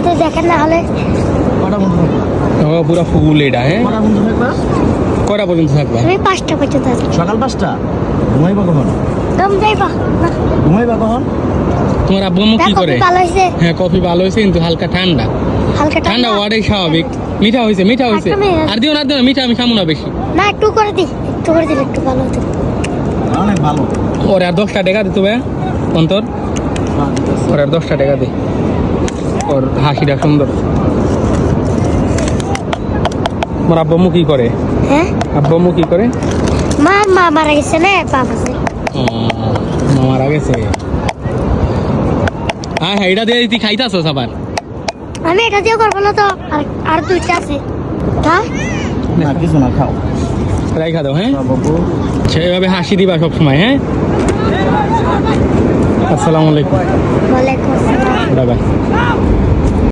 যদি দেখেন না হলে কটা বন্ধু থাকবা? ও পুরা ফুল এটা হ্যাঁ কটা বন্ধু থাকবা? কয়টা পর্যন্ত থাকবা আমি 5টা পর্যন্ত আছি। সকাল 5টা। ঘুমাইবা কখন? দম যাইবা না ঘুমাইবা কখন? তোমার আব্বু আম্মু কি দেখো করে ভালো হয়েছে, হ্যাঁ কফি ভালো হয়েছে কিন্তু হালকা ঠান্ডা হালকা ঠান্ডা ওয়াটাই স্বাভাবিক মিঠা হয়েছে আর দিও না মিঠা আমি খামো না বেশি না একটু করে দিই, একটু করে দিলে একটু ভালো হতো। অনেক ভালো। ওরে আর 10টা টাকা দিতে হবে অন্তর ওরে আর 10টা টাকা দে ওর হাসিটা সুন্দর তোমার আব্বু আম্মু কি করে হ্যাঁ আব্বু আম্মু কি করে মা মারা গেছে না, বাপ আছে। মা মারা গেছে হ্যাঁ হ্যাঁ এটা দিয়ে তুই খাইতাছ আবার আমি এটা দিয়ে করবো না তো, আর 2টা আছে। হ্যাঁ না কিছু না, খাও। রাইখা দাও হ্যাঁ বাবু সেভাবে হাসি দিবা সব সময় হ্যাঁ আসসালামু আলাইকুম ওয়ালাইকুম আসসালাম। Bye bye